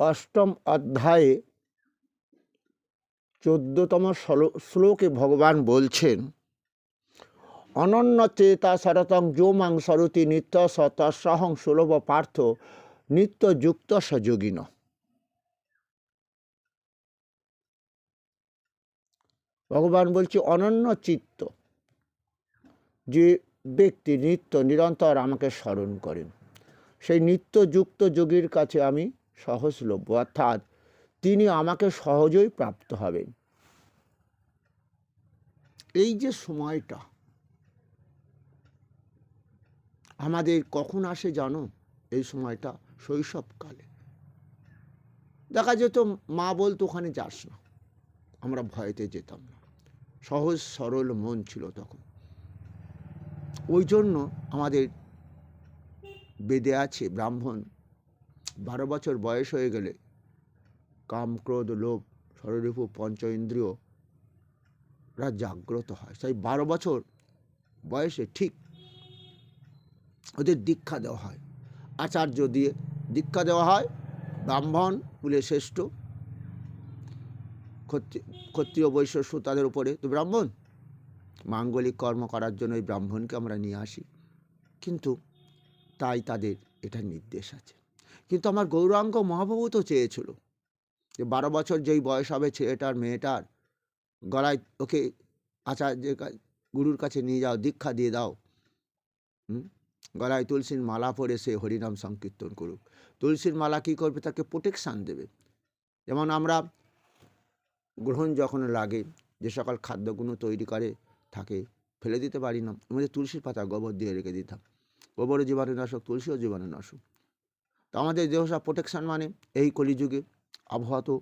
অষ্টম অধ্যায়ে 14তম শ্লোকে ভগবান বলছেন, অনন্য চেতা সরতং যো মাং সরতি নিত্য সতসহং সুলভ পার্থ নিত্য যুক্ত সযোগিন। ভগবান বলছে অনন্য চিত্ত যে ব্যক্তি নিত্য নিরন্তর আমাকে স্মরণ করেন, সেই নিত্যযুক্ত যোগীর কাছে আমি সহজলভ্য, অর্থাৎ তিনি আমাকে সহজেই প্রাপ্ত হবেন। এই যে সময়টা আমাদের কখন আসে জানো? এই সময়টা শৈশবকালে। দেখা যেত মা বলতো ওখানে যাস না, আমরা ভয়েতে যেতাম না, সহজ সরল মন ছিল তখন। ওই জন্য আমাদের বেদে আছে ব্রাহ্মণ 12 বছর বয়স হয়ে গেলে কাম ক্রোধ লোভ ষড়রিপু পঞ্চ ইন্দ্রিয়রা জাগ্রত হয়। সেই 12 বছর বয়সে ঠিক ওদের দীক্ষা দেওয়া হয়, আচার্য দিয়ে দীক্ষা দেওয়া হয়। ব্রাহ্মণ কুলে শ্রেষ্ঠ, ক্ষত্রিয় বৈশ্য তাদের উপরে তো ব্রাহ্মণ, মাঙ্গলিক কর্ম করার জন্য এই ব্রাহ্মণকে আমরা নিয়ে আসি, কিন্তু তাই তাদের এটা নির্দেশ আছে। কিন্তু আমার গৌরাঙ্গ মহাপ্রভু তো চেয়েছিল যে 12 বছর যেই বয়স হবে ছেলেটার মেয়েটার গলায় ওকে আচার্যের গুরুর কাছে নিয়ে যাও, দীক্ষা দিয়ে দাও, গলায় তুলসীর মালা পরে সে হরিনাম সংকীর্তন করুক। তুলসীর মালা কী করবে? তাকে প্রোটেকশান দেবে। যেমন আমরা গ্রহণ যখন লাগে যে সকল খাদ্যগুলো তৈরি করে থাকে ফেলে দিতে পারি না, আমাদের তুলসীর পাতা গোবর দিয়ে রেখে দিতাম। গোবরও জীবাণুনাশক, তুলসীও জীবাণুনাশক। তো আমাদের দেহসা প্রোটেকশান মানে এই কলিযুগে আবহাওয়া তো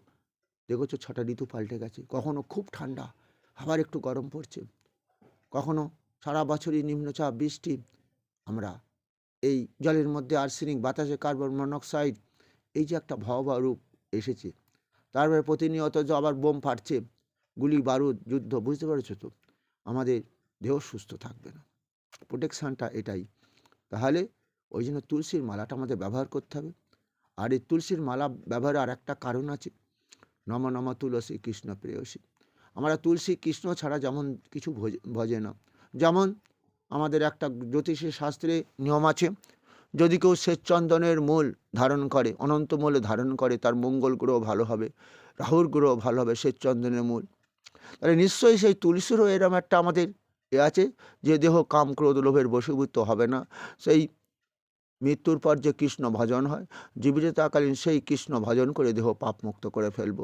দেখেছো 6টা ঋতু পাল্টে গেছে, কখনো খুব ঠান্ডা আবার একটু গরম পড়ছে, কখনো সারা বছরই নিম্নচাপ বৃষ্টি। আমরা এই জলের মধ্যে আর্সেনিক, বাতাসে কার্বন মনোক্সাইড, এই যে একটা ভয়াবহ রূপ এসেছে, তারপরে প্রতিনিয়ত যে আবার বোম ফাটছে, গুলি বারুদ যুদ্ধ, বুঝতে পেরেছো তো? আমাদের দেহ সুস্থ থাকবে না, প্রোটেকশানটা এটাই। তাহলে ওই জন্য তুলসীর মালাটা আমাদের ব্যবহার করতে হবে। আর এই তুলসীর মালা ব্যবহারের আর একটা কারণ আছে, নম নম তুলসী কৃষ্ণ প্রেয়সী। আমরা তুলসী কৃষ্ণ ছাড়া যেমন কিছু ভজে না। যেমন আমাদের একটা জ্যোতিষী শাস্ত্রে নিয়ম আছে, যদি কেউ শ্বেতচন্দনের মূল ধারণ করে, অনন্ত মূল ধারণ করে, তার মঙ্গল গ্রহ ভালো হবে, রাহুর গ্রহ ভালো হবে, শ্বেতচন্দনের মূল। তাহলে নিশ্চয়ই সেই তুলসীরও এরম একটা আমাদের আছে যে দেহ কাম ক্রোধ লোভের বশীভূত হবে না। সেই মৃত্যুর পর যে কৃষ্ণ ভজন হয়, জীবিতকালীন সেই কৃষ্ণ ভজন করে দেহ পাপমুক্ত করে ফেলব,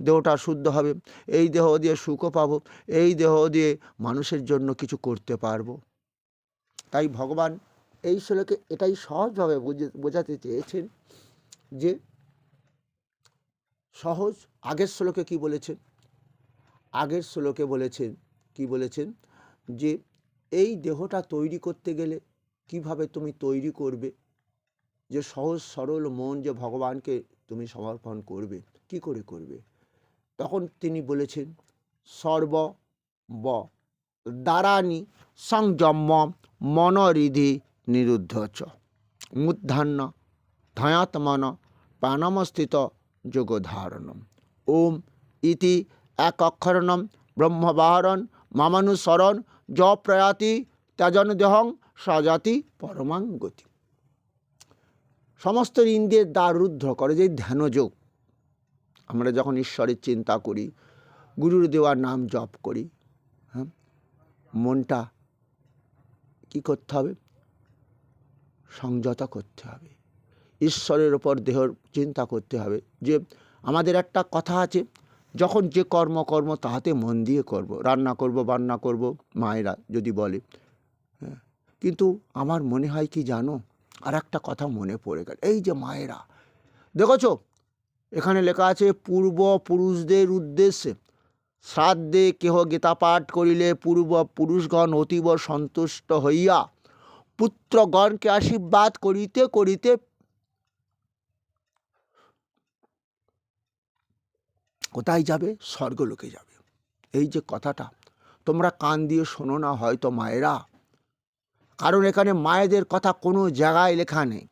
দেহটা শুদ্ধ হবে, এই দেহ দিয়ে সুখও পাবো, এই দেহ দিয়ে মানুষের জন্য কিছু করতে পারবো। তাই ভগবান এই শ্লোকে এটাই সহজভাবে বোঝাতে চেয়েছেন যে সহজ। আগের শ্লোকে কি বলেছেন? আগের শ্লোকে বলেছেন কি বলেছেন? যে এই দেহটা তৈরি করতে গেলে কিভাবে তুমি তৈরি করবে, যে সহজ সরল মন যে ভগবানকে তুমি সমর্পণ করবে, কি করে করবে? তখন তিনি বলেছেন সর্ব ব দ্বারানি সংযম মনরিধি নিরুদ্ধ চ মুদ্ধান্ন ধায়াত্মন প্রাণমস্থিত যোগধারণম ওম ইতি এক অক্ষরণম ব্রহ্মবাহরণ মামানুসরণ য প্রয়াতি ত্যাজন দেহং সজাতি পরমাং গতি। সমস্ত ইন্দ্রিয়ের দ্বার রুদ্ধ করে যে ধ্যানযোগ। আমরা যখন ঈশ্বরের চিন্তা করি, গুরুর দেওয়ার নাম জপ করি, হ্যাঁ, মনটা কি করতে হবে? সংযত করতে হবে, ঈশ্বরের ওপর দেহর চিন্তা করতে হবে। যে আমাদের একটা কথা আছে, যখন যে কর্ম তাহাতে মন দিয়ে করব, রান্না করব, বান্না করব, মায়েরা যদি বলে, হ্যাঁ, কিন্তু আমার মনে হয় কি জানো, আর একটা কথা মনে পড়ে গেল, এই যে মায়েরা দেখেছো এখানে লেখা আছে পূর্বপুরুষদের উদ্দেশ্যে শ্রাদ্ধে কেহ গীতা পাঠ করিলে পূর্বপুরুষগণ অতীব সন্তুষ্ট হইয়া পুত্রগণকে আশীর্বাদ করিতে করিতে কোথায় যাবে? স্বর্গলোকে যাবে। এই যে কথাটা তোমরা কান দিয়ে শোনো না হয়তো মায়েরা, কারণ এখানে মায়েদের কথা কোনো জায়গায় লেখা নেই।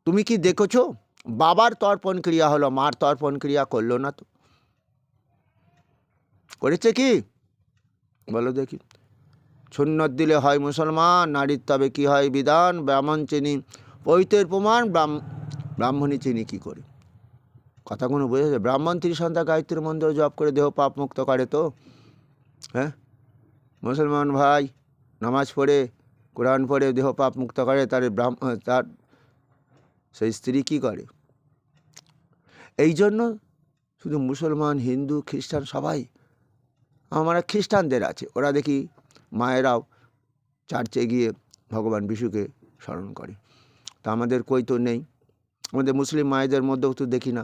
তুমি কি দেখেছো বাবার তর্পণ ক্রিয়া হলো, মার তর্পণ ক্রিয়া করলো না তো। করেছে কি বলো দেখি? সুন্নত দিলে হয় মুসলমান, নারীর তবে কি হয় বিধান, ব্রাহ্মণ চিনি পৈতের প্রমাণ, ব্রাহ্মণী চিনি কি করে? কথাগুলো বুঝেছে? ব্রাহ্মণ ত্রিসন্ধ্যা গায়ত্রী মন্ত্র জপ করে দেহ পাপ মুক্ত করে তো। হ্যাঁ, মুসলমান ভাই নামাজ পড়ে কোরআন পড়ে দেহ পাপ মুক্ত করে, তার সেই স্ত্রী কী করে? এই জন্য শুধু মুসলমান, হিন্দু, খ্রিস্টান সবাই, আমরা খ্রিস্টানদের আছে, ওরা দেখি মায়েরাও চার্চে গিয়ে ভগবান বিশুকে স্মরণ করে। তা আমাদের কই তো নেই। আমাদের মুসলিম মায়েদের মধ্যেও তো দেখি না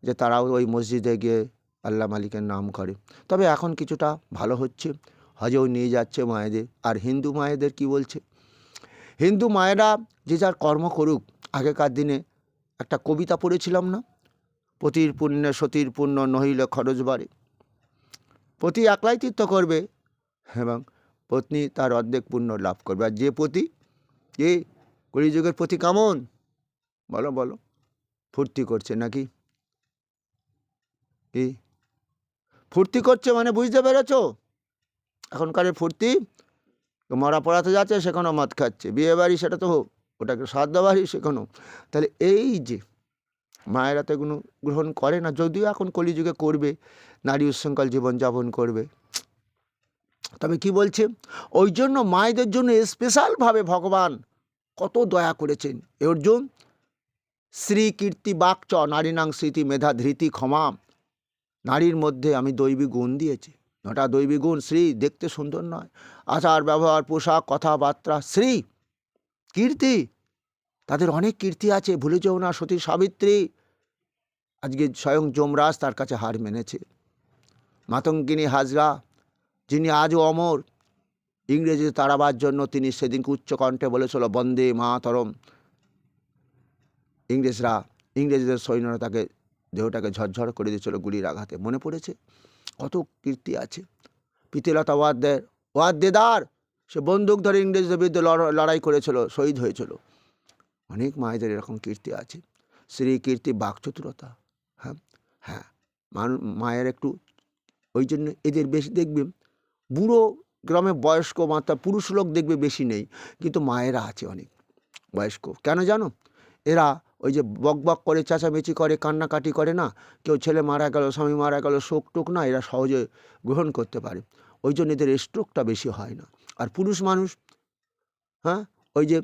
যে তারাও ওই মসজিদে গিয়ে আল্লাহ মালিকের নাম করে। তবে এখন কিছুটা ভালো হচ্ছে, হজেও নিয়ে যাচ্ছে মায়েদের। আর হিন্দু মায়েদের কি বলছে? হিন্দু মায়েরা যে যার কর্ম করুক। আগেকার দিনে একটা কবিতা পড়েছিলাম না, পতির পুণ্যে সতীর পুণ্য নহিলে খরচ বাড়ে। পতি একলাই তীর্থ করবে এবং পত্নী তার অর্ধেক পুণ্য লাভ করবে। আর যে পতি, এ কলিযুগের পতি কেমন বলো বলো? ফুর্তি করছে নাকি? কি ফুর্তি করছে মানে বুঝতে পেরেছ? এখনকারের ফুর্তি, মরা পড়াতে যাচ্ছে সেখানেও মদ খাচ্ছে, বিয়ে বাড়ি সেটা তো ওটাকে শ্রাদ্ধ বাড়ি সেখানেও। তাহলে এই যে মায়েরা তো এগুলো গ্রহণ করে না, যদিও এখন কলিযুগে করবে, নারী উচ্ছৃঙ্খল জীবনযাপন করবে। তবে কি বলছে? ওই জন্য মায়েদের জন্য স্পেশালভাবে ভগবান কত দয়া করেছেন। অর্জুন শ্রী কীর্তি বাক্চ নারীনাং স্মৃতি মেধা ধৃতি ক্ষমা, নারীর মধ্যে আমি দৈবী গুণ দিয়েছি। 9টা দৈবী গুণ। শ্রী দেখতে সুন্দর নয়, আচার ব্যবহার পোশাক কথাবার্তা। শ্রী কীর্তি, তাদের অনেক কীর্তি আছে, ভুলে যেও না। সতী সাবিত্রী, আজকে স্বয়ং যমরাজ তার কাছে হার মেনেছে। মাতঙ্গিনী হাজরা, যিনি আজও অমর, ইংরেজিতে তাড়াবার জন্য তিনি সেদিনকে উচ্চ কণ্ঠে বলেছিল বন্দে মাতরম। ইংরেজদের সৈন্যরা তাকে দেহটাকে ঝরঝর করে দিয়েছিল গুলির আঘাতে, মনে পড়েছে? কত কীর্তি আছে। প্রীতিলতা ওয়াদ্দেদার, সে বন্দুক ধরে ইংরেজদের বিরুদ্ধে লড়াই করেছিল, শহীদ হয়েছিল। অনেক মায়েদের এরকম কীর্তি আছে। শ্রী কীর্তি বাকচতুরতা। হ্যাঁ হ্যাঁ, মায়ের একটু, ওই জন্য এদের বেশি দেখবে। বুড়ো গ্রামে বয়স্ক মাতা পুরুষ লোক দেখবে বেশি নেই, কিন্তু মায়েরা আছে অনেক বয়স্ক। কেন জানো? এরা ওই যে বক করে চেঁচামেচি করে, কান্নাকাটি করে না। কেউ ছেলে মারা গেল, স্বামী মারা গেল, শোক টোক না, এরা সহজে গ্রহণ করতে পারে। ওই জন্য এদের স্ট্রোকটা বেশি হয় না। আর পুরুষ মানুষ, হ্যাঁ, ওই যে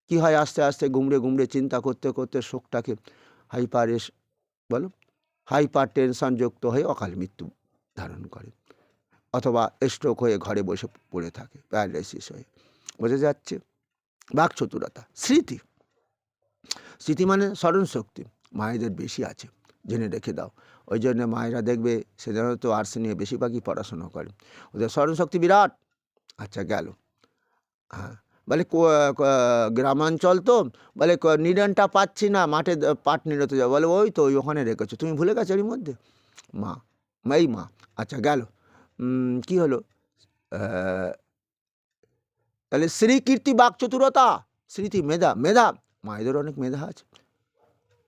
কি হয়, আস্তে আস্তে গুমড়ে গুমড়ে চিন্তা করতে করতে শোকটাকে হাইপার টেনশন যুক্ত হয়ে অকাল মৃত্যু ধারণ করে, অথবা স্ট্রোক হয়ে ঘরে বসে পড়ে থাকে, প্যারালাইসিস হয়ে। বোঝা যাচ্ছে? বাকচতুরতা। স্মৃতি, স্মৃতি মানে স্মরণশক্তি মায়েদের বেশি আছে, জেনে রেখে দাও। ওই জন্য মায়েরা দেখবে সাধারণত আর্টস নিয়ে বেশিরভাগই পড়াশোনা করে, ওদের স্মরণশক্তি বিরাট। আচ্ছা গেল। হ্যাঁ, বলে গ্রামাঞ্চল তো, বলে নিডানটা পাচ্ছি না, মাঠে পাট নিড়তে যাবো, বলে ওই তো ওখানে রেখেছো, তুমি ভুলে গেছো এর মধ্যে? মা, মা। আচ্ছা গেল। কি হলো? তাহলে শ্রীকীর্তি বাকচতুরতা, স্মৃতি মেধা, মায়েদের অনেক মেধা আছে।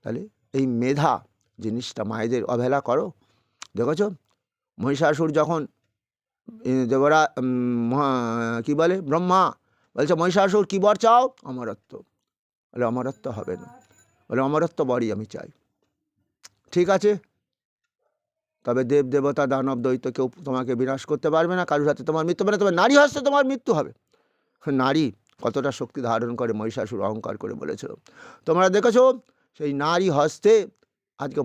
তাহলে এই মেধা জিনিসটা মায়েদের অবহেলা করো। দেখেছ মহিষাসুর যখন দেবরা কি বলে, ব্রহ্মা বলছে মহিষাসুর কি বর চাও? অমরত্ব। বলে অমরত্ব হবে না, বলে অমরত্ব বরই আমি চাই। ঠিক আছে, তবে দেব দেবতা দানব দৈত্য কেউ তোমাকে বিনাশ করতে পারবে না, কারোর হাতে তোমার মৃত্যু হবে না, তবে নারী হস্তে তোমার মৃত্যু হবে। নারী কতটা শক্তি ধারণ করে মহিষাসুর অহংকার করে বলেছিল। তোমরা দেখেছো সেই নারী হস্তে আজকে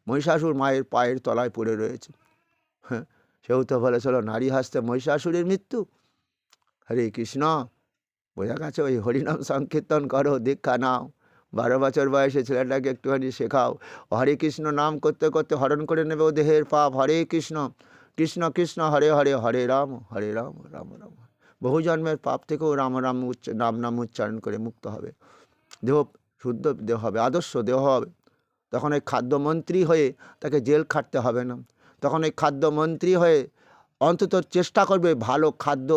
মহিষাসুর মায়ের পায়ের তলায় পড়ে রয়েছে। হ্যাঁ, সেও তো বলেছিল নারী হস্তে মহিষাসুরের মৃত্যু। হরে কৃষ্ণ। বোঝা গেছে? ওই হরিনাম সংকীর্তন করো, দীক্ষা নাও, 12 বছর বয়সে ছেলেটাকে একটুখানি শেখাও। হরে কৃষ্ণ নাম করতে করতে হরণ করে নেবে ও দেহের পাপ। হরে কৃষ্ণ কৃষ্ণ কৃষ্ণ হরে হরে, হরে রাম রাম রাম। বহু জন্মের পাপ থেকেও নাম উচ্চারণ করে মুক্ত হবে, দেহ শুদ্ধ দেহ হবে, আদর্শ দেহ হবে। তখন ওই খাদ্যমন্ত্রী হয়ে তাকে জেল খাটতে হবে না। তখন ওই খাদ্যমন্ত্রী হয়ে অন্তত চেষ্টা করবে ভালো খাদ্য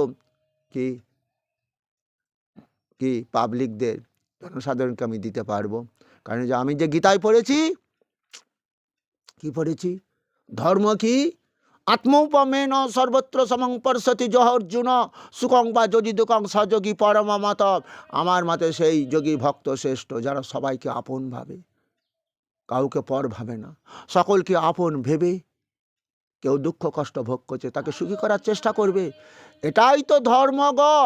কি পাবলিকদের, জনসাধারণকে আমি দিতে পারবো। কারণ যে আমি যে গীতায় পড়েছি, কি পড়েছি? ধর্ম কি? আত্মৌপমেন সর্বত্র সমং পর্ষতি যহ অর্জুন সুখং বা যোগী দুঃখং সযোগী পরম মত। আমার মতে সেই যোগী ভক্ত শ্রেষ্ঠ, যারা সবাইকে আপন ভাবে, কাউকে পর ভাবে না, সকলকে আপন ভেবে কেউ দুঃখ কষ্ট ভোগ করছে তাকে সুখী করার চেষ্টা করবে। এটাই তো ধর্ম গো।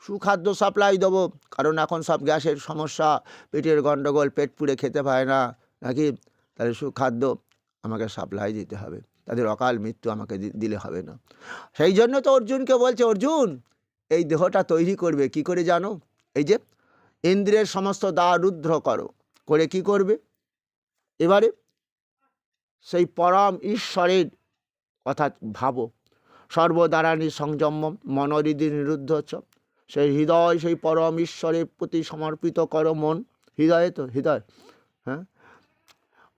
সুখাদ্য সাপ্লাই দেবো, কারণ এখন সব গ্যাসের সমস্যা, পেটের গন্ডগোল, পেট পুড়ে খেতে পায় না নাকি, তাহলে সুখাদ্য আমাকে সাপ্লাই দিতে হবে, তাদের অকাল মৃত্যু আমাকে দিলে হবে না। সেই জন্য তো অর্জুনকে বলছে, অর্জুন এই দেহটা তৈরি করবে কি করে জানো? এই যে ইন্দ্রিয়ের সমস্ত দ্বার রুদ্ধ করো, করে কি করবে? এবারে সেই পরম ঈশ্বরের কথা ভাবো। সর্বদ্বারানি সংযম মনহৃদি নিরুদ্ধ চ, সেই হৃদয় সেই পরম ঈশ্বরের প্রতি সমর্পিত করো মন। হৃদয়ে তো হৃদয়, হ্যাঁ,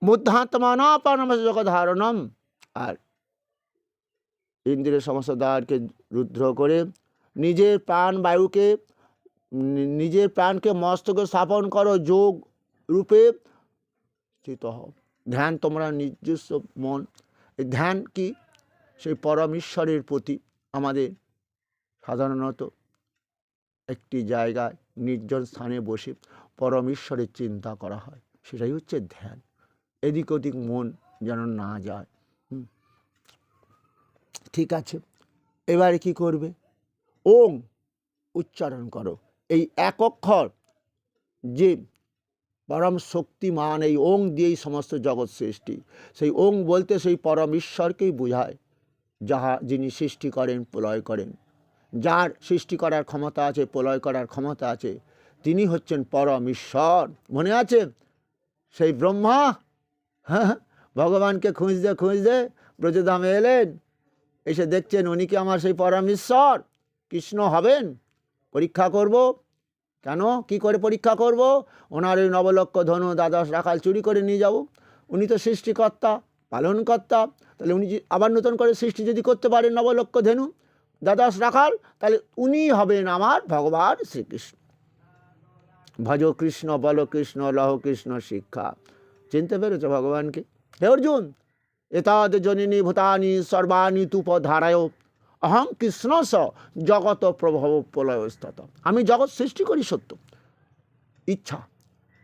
বুদ্ধাত্মানাপানম জগদ্ধারণম। আর ইন্দ্রিয়ের সমস্ত দ্বারকে রুদ্ধ করে নিজের প্রাণ বায়ুকে, নিজের প্রাণকে মস্তকে স্থাপন করো যোগ রূপে স্থিত হও। ধ্যান তোমরা নিজস্ব মন, এই ধ্যান কি? সেই পরম ঈশ্বরের প্রতি আমাদের সাধারণত একটি জায়গায় নির্জন স্থানে বসে পরম ঈশ্বরের চিন্তা করা হয়, সেটাই হচ্ছে ধ্যান। এদিক ওদিক মন যেন না যায়। ঠিক আছে, এবারে কি করবে? ওং উচ্চারণ করো। এই এক অক্ষর যে পরম শক্তিমান, এই ওং দিয়েই সমস্ত জগৎ সৃষ্টি। সেই ওং বলতে সেই পরম ঈশ্বরকেই বোঝায়, যিনি সৃষ্টি করেন প্রলয় করেন, যার সৃষ্টি করার ক্ষমতা আছে, প্রলয় করার ক্ষমতা আছে, তিনি হচ্ছেন পরম ঈশ্বর। মনে আছে সেই ব্রহ্মা, হ্যাঁ, ভগবানকে খুঁজতে খুঁজতে ব্রজধামে এলেন, এসে দেখছেন উনি কি আমার সেই পরম ঈশ্বর কৃষ্ণ হবেন? পরীক্ষা করব। কেন, কি করে পরীক্ষা করব? ওনার ওই নবলক্ষ ধনু দ্বাদশ রাখাল চুরি করে নিয়ে যাব। উনি তো সৃষ্টিকর্তা, পালনকর্তা, তাহলে উনি আবার নতুন করে সৃষ্টি যদি করতে পারেন নবলক্ষ ধনু দ্বাদশ রাখাল, তাহলে উনি হবেন আমার ভগবান শ্রীকৃষ্ণ। ভজ কৃষ্ণ, বল কৃষ্ণ, লহ কৃষ্ণ শিক্ষা। চিনতে পেরেছ ভগবানকে? হে অর্জুন, এতদ জনিনী ভূতানি সর্বাণি তুপধারায় অহং কৃষ্ণ স জগত প্রভব প্রলয়স্তত। আমি জগৎ সৃষ্টি করি সত্য, ইচ্ছা,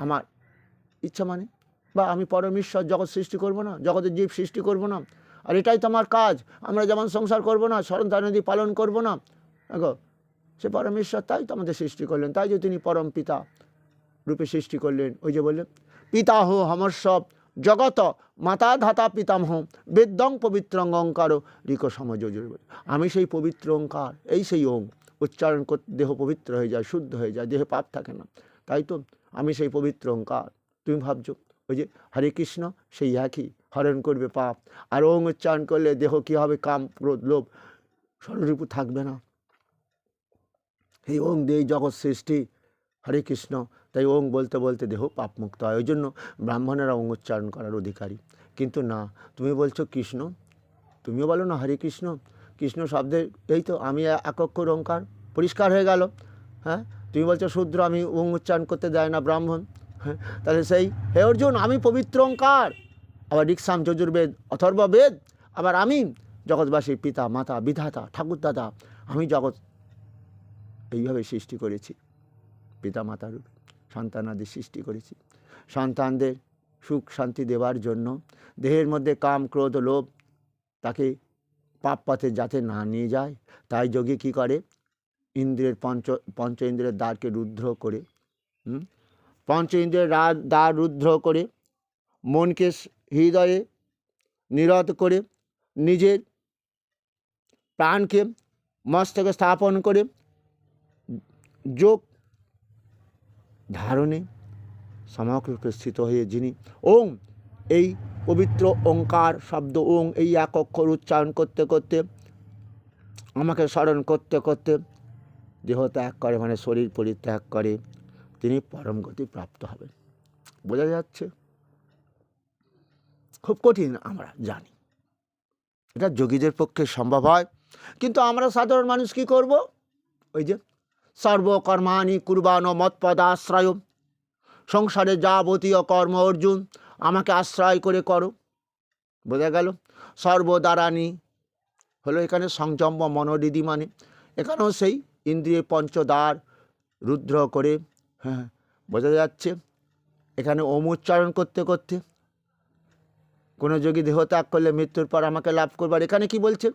আমার ইচ্ছা মানে, বা আমি পরমেশ্বর জগৎ সৃষ্টি করব না, জগতের জীব সৃষ্টি করব না, আর এটাই তো আমার কাজ। আমরা যেমন সংসার করব না, সন্তানাদি পালন করব না, দেখো সে পরমেশ্বর তাই তো আমাদের সৃষ্টি করলেন, তাই যে তিনি পরম পিতা রূপে সৃষ্টি করলেন। ওই যে বললেন পিতা হো হমর্ষ জগত মাতা ধাতা পিতামহ বেদং পবিত্রং ওঙ্কার ঋক সমযোজুর। আমি সেই পবিত্র ওঙ্কার, এই সেই ওং উচ্চারণ করতে দেহ পবিত্র হয়ে যায়, শুদ্ধ হয়ে যায়, দেহে পাপ থাকে না। তাই তো আমি সেই পবিত্র ওঙ্কার। তুমি ভাবছো ওই যে হরে কৃষ্ণ, সেই একই, হরণ করবে পাপ। আর ওং উচ্চারণ করলে দেহ কী হবে? কাম ক্রোধ লোভ ষড়রিপু থাকবে না। এই ওং দিয়ে জগৎ সৃষ্টি, হরে কৃষ্ণ। তাই ওং বলতে বলতে দেহ পাপমুক্ত হয়। ওই জন্য ব্রাহ্মণেরা ওং উচ্চারণ করার অধিকারী। কিন্তু না, তুমি বলছো কৃষ্ণ, তুমিও বলো না হরে কৃষ্ণ। কৃষ্ণ শব্দের এই তো আমি এক অক্ষর ওঙ্কার, পরিষ্কার হয়ে গেল। হ্যাঁ, তুমি বলছো শূদ্র, আমি ওং উচ্চারণ করতে দেয় না ব্রাহ্মণ। হ্যাঁ, তাহলে সেই হে অর্জুন, আমি পবিত্র ওঙ্কার, আবার ঋক্সাম যজুর্বেদ অথর্ববেদ, আবার আমি জগৎবাসীর পিতা মাতা বিধাতা ঠাকুরদাদা। আমি জগৎ এইভাবে সৃষ্টি করেছি, পিতা মাতার সন্তানাদি সৃষ্টি করেছি। সন্তানদের সুখ শান্তি দেওয়ার জন্য দেহের মধ্যে কাম ক্রোধ লোভ তাকে পাপ পথে যাতে না নিয়ে যায়, তাই যোগী কী করে? ইন্দ্রিয়ের পঞ্চ ইন্দ্রিয়ের দ্বারকে রুদ্ধ করে, পঞ্চ ইন্দ্রিয়ের দ্বার রুদ্ধ করে মনকে হৃদয়ে নিরত করে নিজের প্রাণকে মস্তকে স্থাপন করে যোগ ধারণে সমগ্ররূপে স্থিত হয়ে যিনি ওং, এই পবিত্র ওঙ্কার শব্দ ওং, এই এক অক্ষর উচ্চারণ করতে করতে আমাকে স্মরণ করতে করতে দেহ ত্যাগ করে, মানে শরীর পরিত্যাগ করে, তিনি পরম গতি প্রাপ্ত হবেন। বোঝা যাচ্ছে? খুব কঠিন, আমরা জানি, এটা যোগীদের পক্ষে সম্ভব হয়। কিন্তু আমরা সাধারণ মানুষ কি করব? ওই যে সর্বকর্মাণি কুর্বাণ মৎপদাশ্রয় সংসারে যাবতীয় কর্ম অর্জুন আমাকে আশ্রয় করে করো। বোঝা গেল? সর্বদারানি হলো এখানে সংযম বা মনোহৃদি, মানে এখানেও সেই ইন্দ্রিয় পঞ্চদ্বার রুদ্র করে, হ্যাঁ বোঝা যাচ্ছে। এখানে ওম উচ্চারণ করতে করতে কোনো যোগী দেহ ত্যাগ করলে মৃত্যুর পর আমাকে লাভ করবার। এখানে কি বলছে?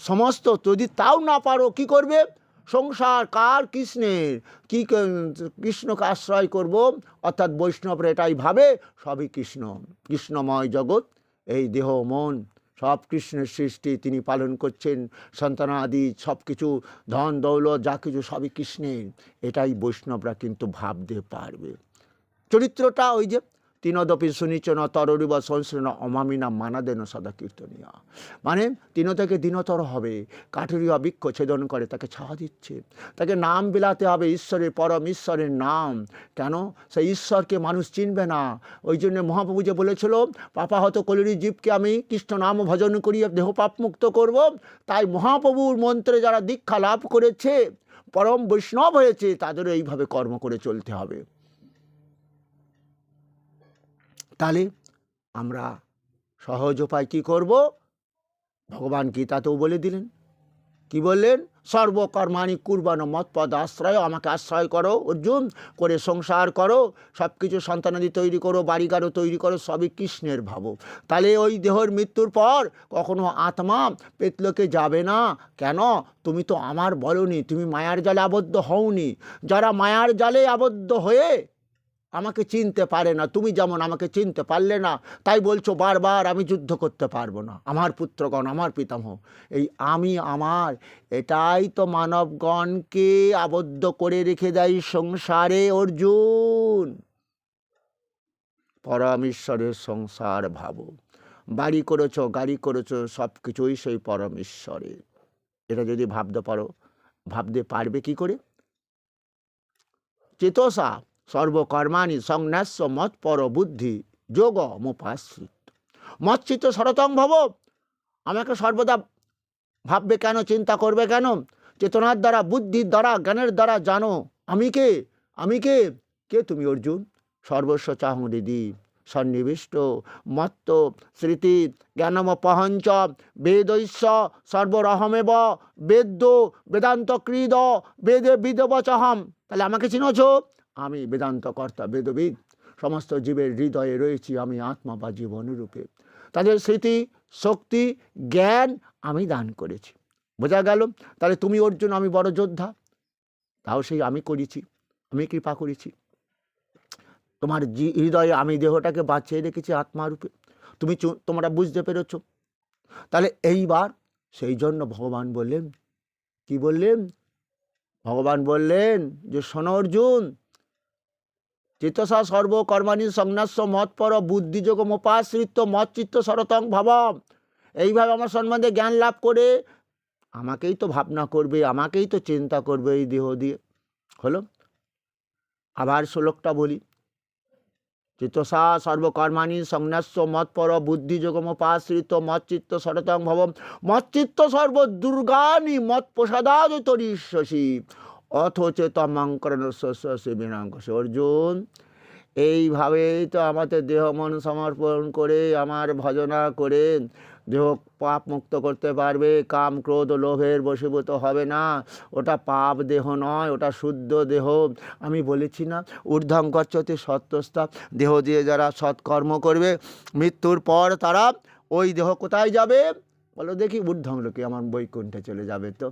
সমস্ত যদি তাও না পারো কি করবে? সংসার কার? কৃষ্ণের। কি কৃষ্ণকে আশ্রয় করব, অর্থাৎ বৈষ্ণবরা এটাই ভাবে সবই কৃষ্ণ, কৃষ্ণময় জগৎ, এই দেহ মন সব কৃষ্ণের সৃষ্টি, তিনি পালন করছেন, সন্তানাদি সব কিছু, ধন দৌলত যা কিছু সবই কৃষ্ণের, এটাই বৈষ্ণবরা কিন্তু ভাবতে পারবে। চরিত্রটা ওই যে তিনদপি সুনিচন তররিব সংশ্রণ অমামিনা মানাদেন সদা কীর্তনিয়া, মানে তিন থেকে দিনতর হবে, কাঠুরিয়া বৃক্ষ ছেদন করে তাকে ছাওয়া দিচ্ছে, তাকে নাম বিলাতে হবে, ঈশ্বরের পরম ঈশ্বরের নাম। কেন? সেই ঈশ্বরকে মানুষ চিনবে না। ওই জন্য মহাপ্রভু যে বলেছিল পাপাহত কলির জীবকে আমি কৃষ্ণ নাম ভজন করিয়া দেহ পাপ মুক্ত করব, তাই মহাপ্রভুর মন্ত্রে যারা দীক্ষা লাভ করেছে, পরম বৈষ্ণব হয়েছে, তাদেরও এইভাবে কর্ম করে চলতে হবে। তাহলে আমরা সহজ উপায় কী করব? ভগবান গীতাতেও বলে দিলেন। কি বললেন? সর্বকর্মাণি কুর্বাণ মৎপদ আশ্রয়, আমাকে আশ্রয় করো অর্জুন, করে সংসার করো, সব কিছু সন্তানাদি তৈরি করো, বাড়িঘরও তৈরি করো, সবই কৃষ্ণের ভাবো। তাহলে ওই দেহের মৃত্যুর পর কখনো আত্মা পেতলোকে যাবে না। কেন? তুমি তো আমার বলনি, তুমি মায়ার জালে আবদ্ধ হওনি। যারা মায়ার জালে আবদ্ধ হয়ে আমাকে চিনতে পারে না, তুমি যেমন আমাকে চিনতে পারলে না, তাই বলছো বারবার আমি যুদ্ধ করতে পারবো না, আমার পুত্রগণ, আমার পিতামহ। এই আমি আমার, এটাই তো মানবগণকে আবদ্ধ করে রেখে দেয় সংসারে অর্জুন। পরমেশ্বরের সংসার ভাবো, বাড়ি করেছ, গাড়ি করেছ, সব কিছুই সেই পরমেশ্বরের। এটা যদি ভাবতে পারো, ভাবতে পারবে কি করে? চেতসা সর্বকর্মাণি সংন্যাস্য মৎপর বুদ্ধি যোগ মোপাশ্রিত। মৎচিত্ত সরতং ভব, আমাকে সর্বদা ভাববে কেন, চিন্তা করবে কেন? চেতনার দ্বারা, বুদ্ধির দ্বারা, জ্ঞানের দ্বারা জানো আমি কে। আমি কে? কে তুমি অর্জুন? সর্বস্ব চাহং হৃদি সন্নিবিষ্ট মত্ত স্মৃতি জ্ঞানমপহঞ্চ বেদৈস্য সর্বরহমেব বেদ্য বেদান্ত ক্রীড বেদে বিদবচহম। তাহলে আমাকে চিনছ? আমি বেদান্ত কর্তা, বেদবিদ, সমস্ত জীবের হৃদয়ে রয়েছি আমি আত্মা বা জীবনরূপে। তাদের স্মৃতি শক্তি জ্ঞান আমি দান করেছি। বোঝা গেল? তাহলে তুমি অর্জুন, আমি বড় যোদ্ধা, তাও সেই আমি করেছি, আমি কৃপা করেছি। তোমার হৃদয়ে আমি দেহটাকে বাঁচিয়ে রেখেছি আত্মারূপে, তুমি তোমরা বুঝতে পেরেছ। তাহলে এইবার সেই জন্য ভগবান বললেন, কি বললেন? ভগবান বললেন যে শোনো অর্জুন, চেতসা সর্বকর্মাণি সংন্যাস্য মৎপর বুদ্ধিযোগ মোপাশ্রিত মৎচিত্ত সরতং ভাব। এইভাবে আমার সম্বন্ধে জ্ঞান লাভ করে আমাকেই তো ভাবনা করবে, আমাকেই তো চিন্তা করবে এই দেহ দিয়ে। হলো? আবার শ্লোকটা বলি, চেতসা সর্বকর্মাণি সংন্যাস্য মৎপর বুদ্ধিযোগ মোপাশ্রিত মৎচিত্ত সরতং ভব মৎচিত্ত সর্ব দুর্গানি মৎ প্রসাদাদ তরিষ্যসি অথচ তমাঙ্করণস্য। অর্জুন, এইভাবেই তো আমাদের দেহ মন সমর্পণ করে আমার ভজনা করে দেহ পাপ মুক্ত করতে পারবে। কাম ক্রোধ লোভের বশীভূত হবে না। ওটা পাপ দেহ নয়, ওটা শুদ্ধ দেহ। আমি বলেছি না, ঊর্ধ্বং গচ্ছতি সত্যস্তা, দেহ দিয়ে যারা সৎকর্ম করবে মৃত্যুর পর তারা ওই দেহ কোথায় যাবে বলো দেখি? ঊর্ধ্বং লোকে, আমার বৈকুণ্ঠে চলে যাবে। তো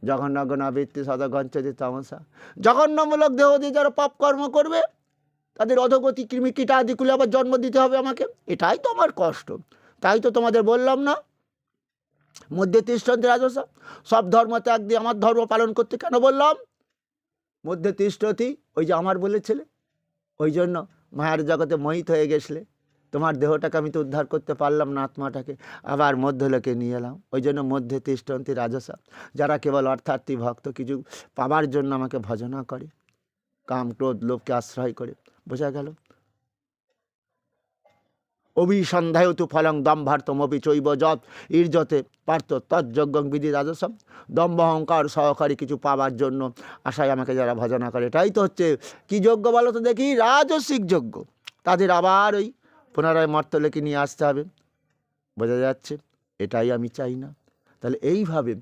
জঘন্যগণাবৃত্তি সদা গচ্ছতি তামসা, জঘন্যমূলক দেহ দিয়ে যারা পাপ কর্ম করবে তাদের অধগতি কৃমি কীটা আদি কুলে আবার জন্ম দিতে হবে আমাকে। এটাই তো আমার কষ্ট। তাই তো তোমাদের বললাম না, মধ্যে তিষ্ঠন্তি রাজসা, সব ধর্ম ত্যাগ দিয়ে আমার ধর্ম পালন করতে কেন বললাম? মধ্যে তিষ্ঠতি, ওই যে আমার বলেছিলে, ওই জন্য মায়ের জগতে মোহিত হয়ে গেছিলে। তোমার দেহটাকে আমি তো উদ্ধার করতে পারলাম না, আত্মাটাকে আবার মধ্যলোকে নিয়ে এলাম। ওই জন্য মধ্যে তিষ্ঠন্তি রাজসা, যারা কেবল অর্থার্থী ভক্ত কিছু পাবার জন্য আমাকে ভজনা করে, কাম ক্রোধ লোভকে আশ্রয় করে। বোঝা গেল? অভিসন্ধায় তু ফলং দম্ভার্থমপি চৈব যৎ ঈর্যতে পার্থ তজ্জজ্ঞং বিধি রাজসম। দম্ভ অহংকার সহকারী কিছু পাওয়ার জন্য আশায় আমাকে যারা ভজনা করে, এটাই তো হচ্ছে কি যজ্ঞ বলো তো দেখি? রাজসিক যজ্ঞ। তাদের আবার ওই পুনরায় মর্তলোকে নিয়ে আসতে হবে। বোঝা যাচ্ছে? এটাই আমি চাই না। তাহলে এইভাবে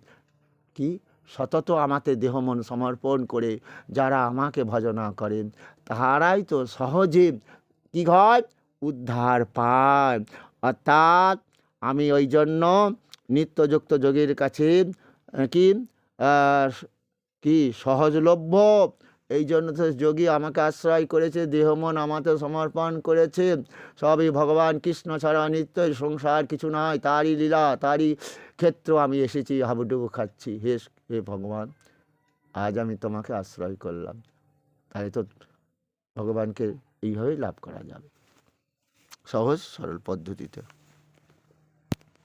কি সতত আমাকে দেহ মন সমর্পণ করে যারা আমাকে ভজনা করেন তাহারাই তো সহজে কি হয়? উদ্ধার পায়। অর্থাৎ আমি ওই জন্য নিত্যযুক্ত যোগীর কাছে কি কি সহজলভ্য। এই জন্য তো যোগী আমাকে আশ্রয় করেছে, দেহ মন আমাকে সমর্পণ করেছে। সবই ভগবান কৃষ্ণ ছাড়া নিত্য সংসার কিছু নয়, তারই লীলা, তারই ক্ষেত্র আমি এসেছি, হাবুডুবু খাচ্ছি। হে ভগবান, আজ আমি তোমাকে আশ্রয় করলাম। তাই তো ভগবানকে এইভাবেই লাভ করা যাবে, সহজ সরল পদ্ধতিতে।